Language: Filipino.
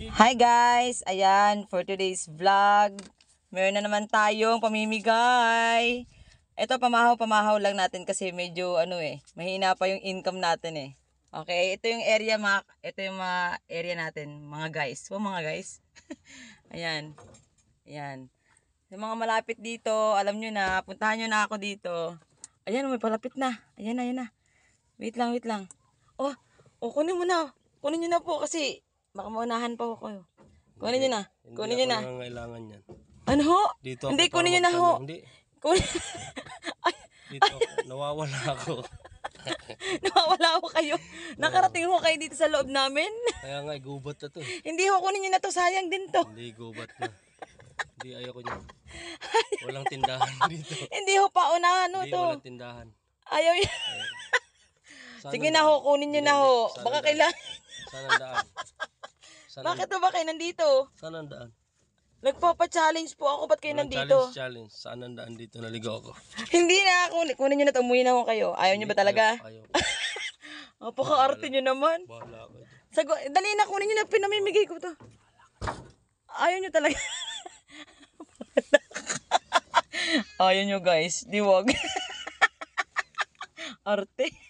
Hi guys! Ayan, for today's vlog, meron na naman tayong pamimigay. Ito, pamahaw-pamahaw lang natin kasi medyo mahina pa yung income natin eh. Okay, ito yung area ito yung mga area natin, mga guys. Mga guys. Ayan. Ayan. Yung mga malapit dito, alam nyo na, puntahan nyo na ako dito. Ayan, may palapit na. Ayan na. Wait lang. Oh, kunin mo na. Kunin nyo na po kasi baka maunahan pa ako. Kunin nyo na. Kunin nyo na. Hindi ako nangangailangan yan. Ano ho? Dito Hindi, ako kunin nyo na ho. Hindi. Ay, Dito ako. Nawawala ako. nawawala ho kayo. Nakarating ho kayo dito sa loob namin. Kaya nga, gubat na to. Hindi ho, kunin nyo na to. Sayang din to. Hindi, gubat na. Hindi, ayoko niya. Walang tindahan dito. Hindi ho, paunahan ho Hindi, to. walang tindahan. Ayaw yan. Sige na ho, kunin nyo na ho. Baka kailangan. Saan ang daan? Bakit ho ba kayo nandito? Saan ang daan? Nagpapa-challenge po ako. Ba't kayo Walang nandito? challenge. Saan ang daan dito? Naligo ako. Hindi na. Kunin nyo na to. Umuwi na ho kayo. Ayaw nyo ba talaga? Ayaw. Napaka-arte nyo naman. Bahala ako. Dali na, kunin nyo na. Pinamimigay ko to. Ayaw nyo talaga. Ayaw nyo guys. Diwag. Arte.